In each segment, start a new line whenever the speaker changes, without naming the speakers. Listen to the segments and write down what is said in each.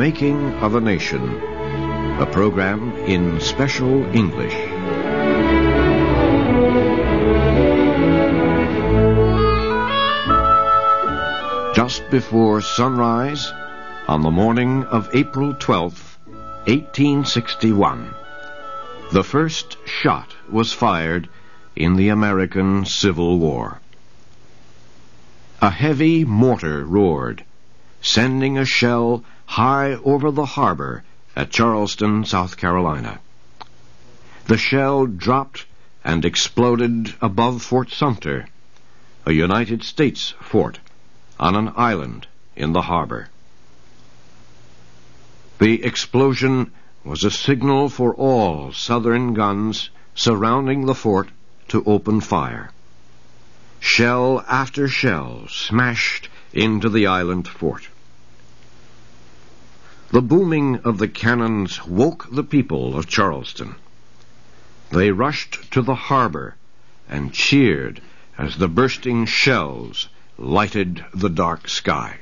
Making of a Nation, a program in special English. Just before sunrise, on the morning of April 12th, 1861, the first shot was fired in the American Civil War. A heavy mortar roared, sending a shell high over the harbor at Charleston, South Carolina. The shell dropped and exploded above Fort Sumter, a United States fort on an island in the harbor. The explosion was a signal for all Southern guns surrounding the fort to open fire. Shell after shell smashed into the island fort. The booming of the cannons woke the people of Charleston. They rushed to the harbor and cheered as the bursting shells lighted the dark sky.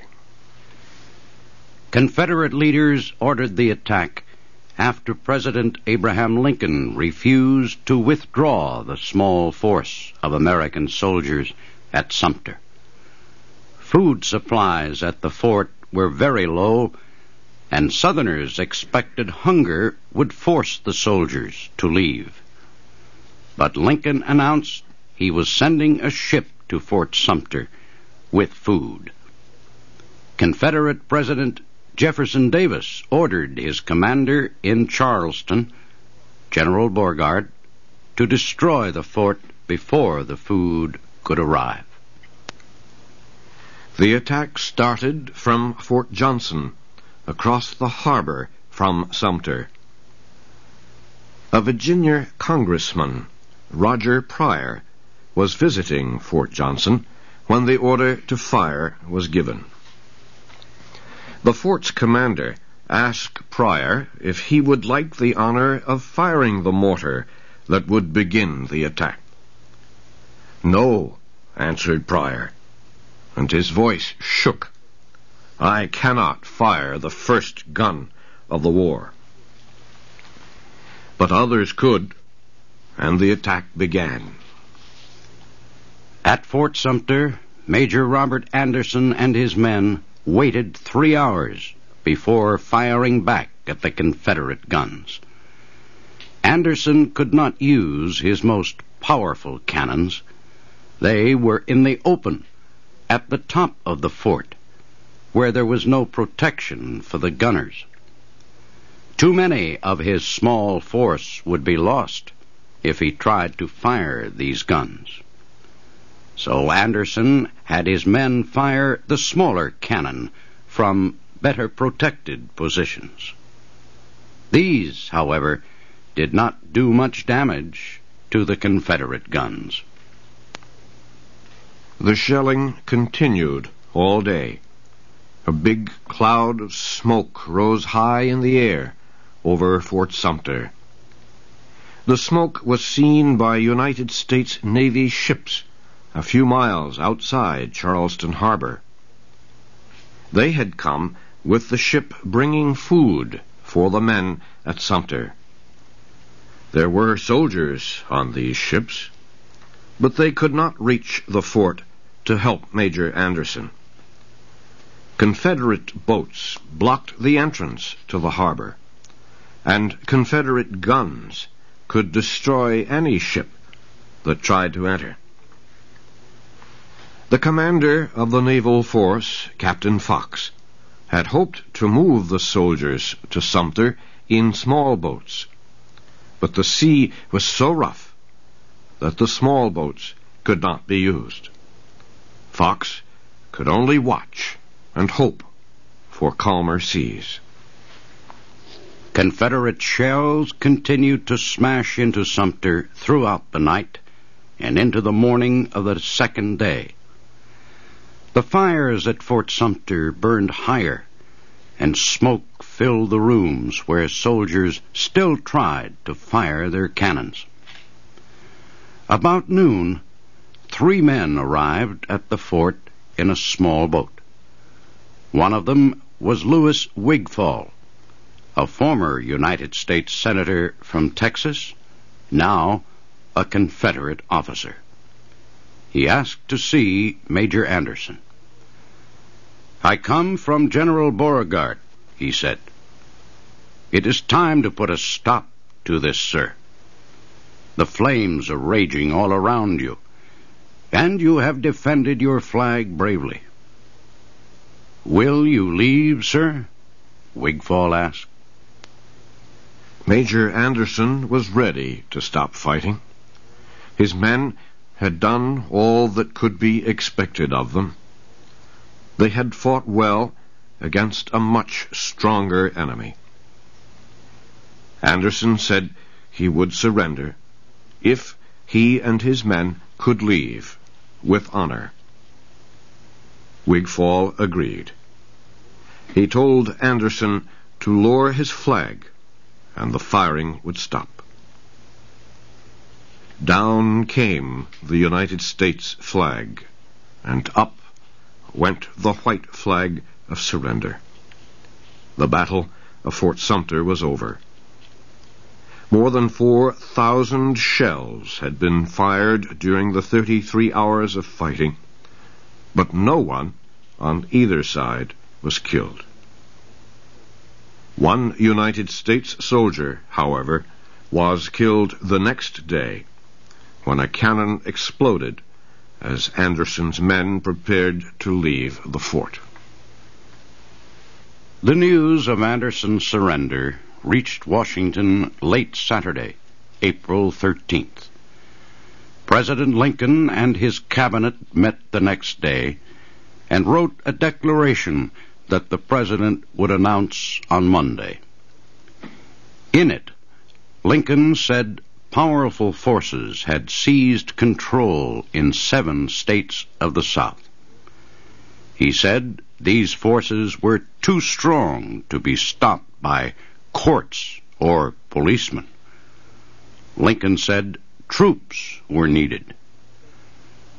Confederate leaders ordered the attack after President Abraham Lincoln refused to withdraw the small force of American soldiers at Sumter. Food supplies at the fort were very low, and Southerners expected hunger would force the soldiers to leave. But Lincoln announced he was sending a ship to Fort Sumter with food. Confederate President Jefferson Davis ordered his commander in Charleston, General Beauregard, to destroy the fort before the food could arrive.
The attack started from Fort Johnson, across the harbor from Sumter. A Virginia congressman, Roger Pryor, was visiting Fort Johnson when the order to fire was given. The fort's commander asked Pryor if he would like the honor of firing the mortar that would begin the attack. "No," answered Pryor, and his voice shook. "I cannot fire the first gun of the war." But others could, and the attack began.
At Fort Sumter, Major Robert Anderson and his men waited 3 hours before firing back at the Confederate guns. Anderson could not use his most powerful cannons. They were in the open, at the top of the fort, where there was no protection for the gunners. Too many of his small force would be lost if he tried to fire these guns. So Anderson had his men fire the smaller cannon from better protected positions. These, however, did not do much damage to the Confederate guns.
The shelling continued all day. A big cloud of smoke rose high in the air over Fort Sumter. The smoke was seen by United States Navy ships a few miles outside Charleston Harbor. They had come with the ship bringing food for the men at Sumter. There were soldiers on these ships, but they could not reach the fort to help Major Anderson. Confederate boats blocked the entrance to the harbor, and Confederate guns could destroy any ship that tried to enter. The commander of the naval force, Captain Fox, had hoped to move the soldiers to Sumter in small boats, but the sea was so rough that the small boats could not be used. Fox could only watch and hope for calmer seas.
Confederate shells continued to smash into Sumter throughout the night and into the morning of the second day. The fires at Fort Sumter burned higher, and smoke filled the rooms where soldiers still tried to fire their cannons. About noon, 3 men arrived at the fort in a small boat. One of them was Louis Wigfall, a former United States Senator from Texas, now a Confederate officer. He asked to see Major Anderson. "I come from General Beauregard," he said. "It is time to put a stop to this, sir. The flames are raging all around you, and you have defended your flag bravely." "Will you leave, sir?" Wigfall asked.
Major Anderson was ready to stop fighting. His men had done all that could be expected of them. They had fought well against a much stronger enemy. Anderson said he would surrender if he and his men could leave with honor. Wigfall agreed. He told Anderson to lower his flag, and the firing would stop. Down came the United States flag, and up went the white flag of surrender. The battle of Fort Sumter was over. More than 4,000 shells had been fired during the 33 hours of fighting, but no one on either side was killed. One United States soldier, however, was killed the next day when a cannon exploded as Anderson's men prepared to leave the fort.
The news of Anderson's surrender reached Washington late Saturday, April 13th. President Lincoln and his cabinet met the next day and wrote a declaration that the president would announce on Monday. In it, Lincoln said powerful forces had seized control in 7 states of the South. He said these forces were too strong to be stopped by courts or policemen. Lincoln said troops were needed.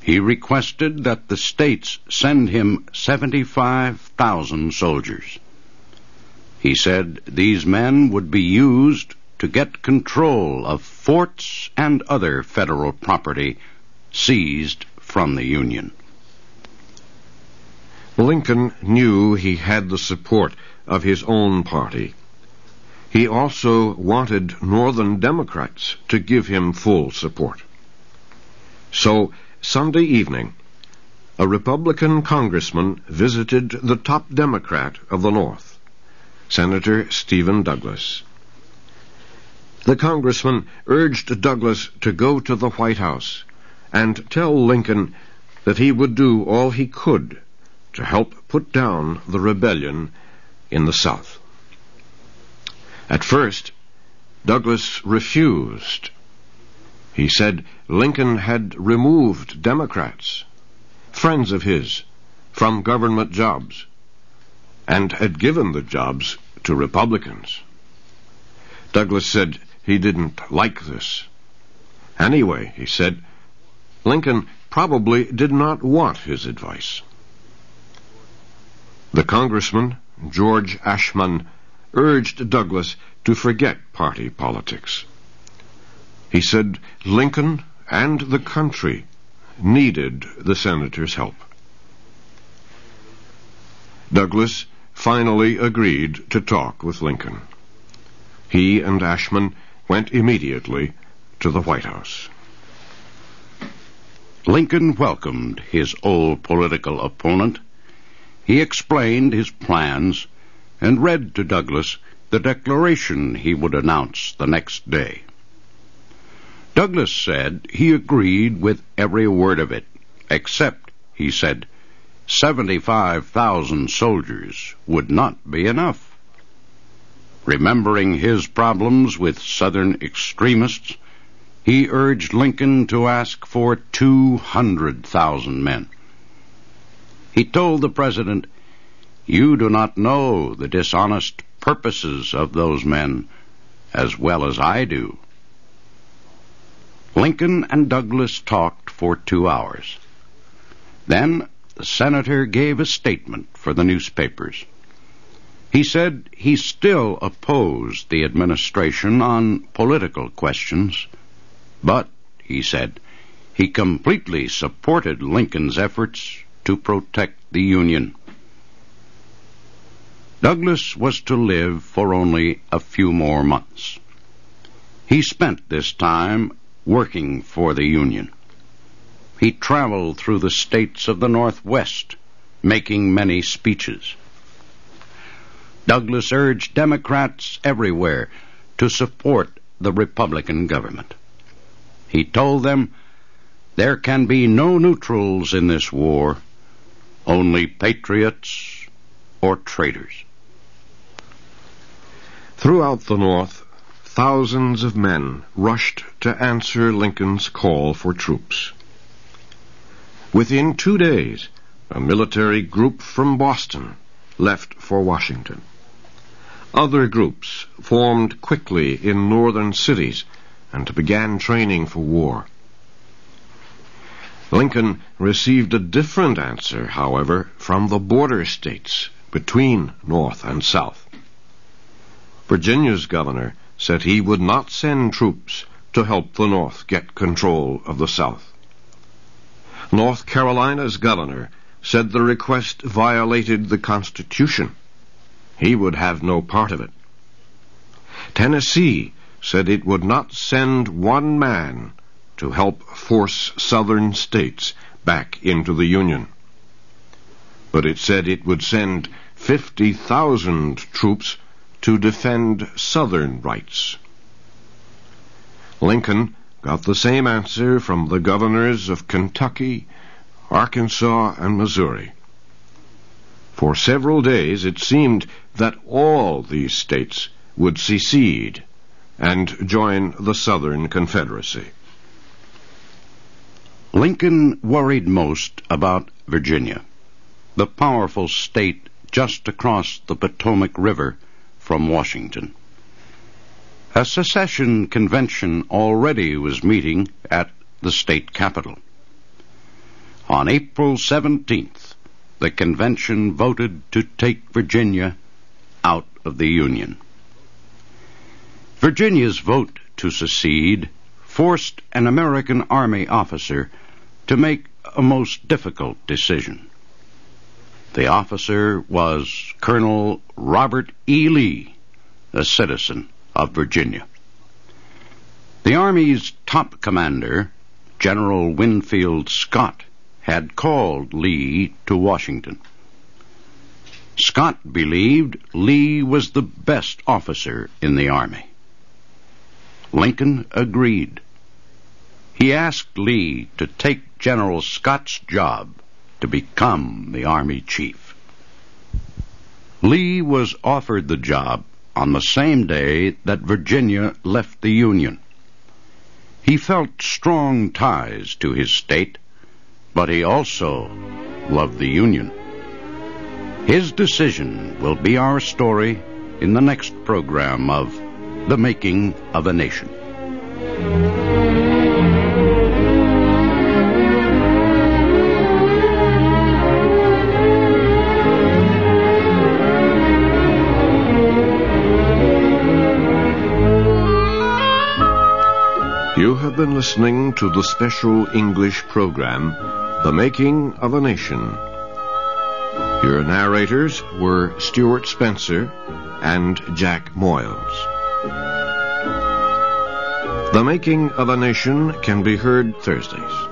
He requested that the states send him 75,000 soldiers. He said these men would be used to get control of forts and other federal property seized from the Union.
Lincoln knew he had the support of his own party. He also wanted Northern Democrats to give him full support. So, Sunday evening, a Republican congressman visited the top Democrat of the North, Senator Stephen Douglas. The congressman urged Douglas to go to the White House and tell Lincoln that he would do all he could to help put down the rebellion in the South. At first, Douglas refused. He said Lincoln had removed Democrats, friends of his, from government jobs, and had given the jobs to Republicans. Douglas said he didn't like this. Anyway, he said, Lincoln probably did not want his advice. The congressman, George Ashmun, urged Douglas to forget party politics. He said Lincoln and the country needed the senator's help. Douglas finally agreed to talk with Lincoln. He and Ashmun went immediately to the White House.
Lincoln welcomed his old political opponent. He explained his plans and read to Douglas the declaration he would announce the next day. Douglas said he agreed with every word of it, except, he said, 75,000 soldiers would not be enough. Remembering his problems with Southern extremists, he urged Lincoln to ask for 200,000 men. He told the president, "You do not know the dishonest purposes of those men as well as I do." Lincoln and Douglas talked for 2 hours. Then the senator gave a statement for the newspapers. He said he still opposed the administration on political questions, but, he said, he completely supported Lincoln's efforts to protect the Union. Douglas was to live for only a few more months. He spent this time working for the Union. He traveled through the states of the Northwest, making many speeches. Douglas urged Democrats everywhere to support the Republican government. He told them, "There can be no neutrals in this war, only patriots or traitors."
Throughout the North, thousands of men rushed to answer Lincoln's call for troops. Within 2 days, a military group from Boston left for Washington. Other groups formed quickly in northern cities and began training for war. Lincoln received a different answer, however, from the border states between North and South. Virginia's governor said he would not send troops to help the North get control of the South. North Carolina's governor said the request violated the Constitution. He would have no part of it. Tennessee said it would not send one man to help force southern states back into the Union. But it said it would send 50,000 troops to defend southern rights. Lincoln got the same answer from the governors of Kentucky, Arkansas, and Missouri. For several days it seemed that all these states would secede and join the Southern Confederacy.
Lincoln worried most about Virginia, the powerful state just across the Potomac River from Washington. A secession convention already was meeting at the state capitol. On April 17th, the convention voted to take Virginia out of the Union. Virginia's vote to secede forced an American Army officer to make a most difficult decision. The officer was Colonel Robert E. Lee, a citizen of Virginia. The Army's top commander, General Winfield Scott, had called Lee to Washington. Scott believed Lee was the best officer in the Army. Lincoln agreed. He asked Lee to take General Scott's job to become the Army chief. Lee was offered the job on the same day that Virginia left the Union. He felt strong ties to his state, but he also loved the Union. His decision will be our story in the next program of The Making of a Nation.
You have been listening to the special English program, The Making of a Nation. Your narrators were Stuart Spencer and Jack Moyles. The Making of a Nation can be heard Thursdays.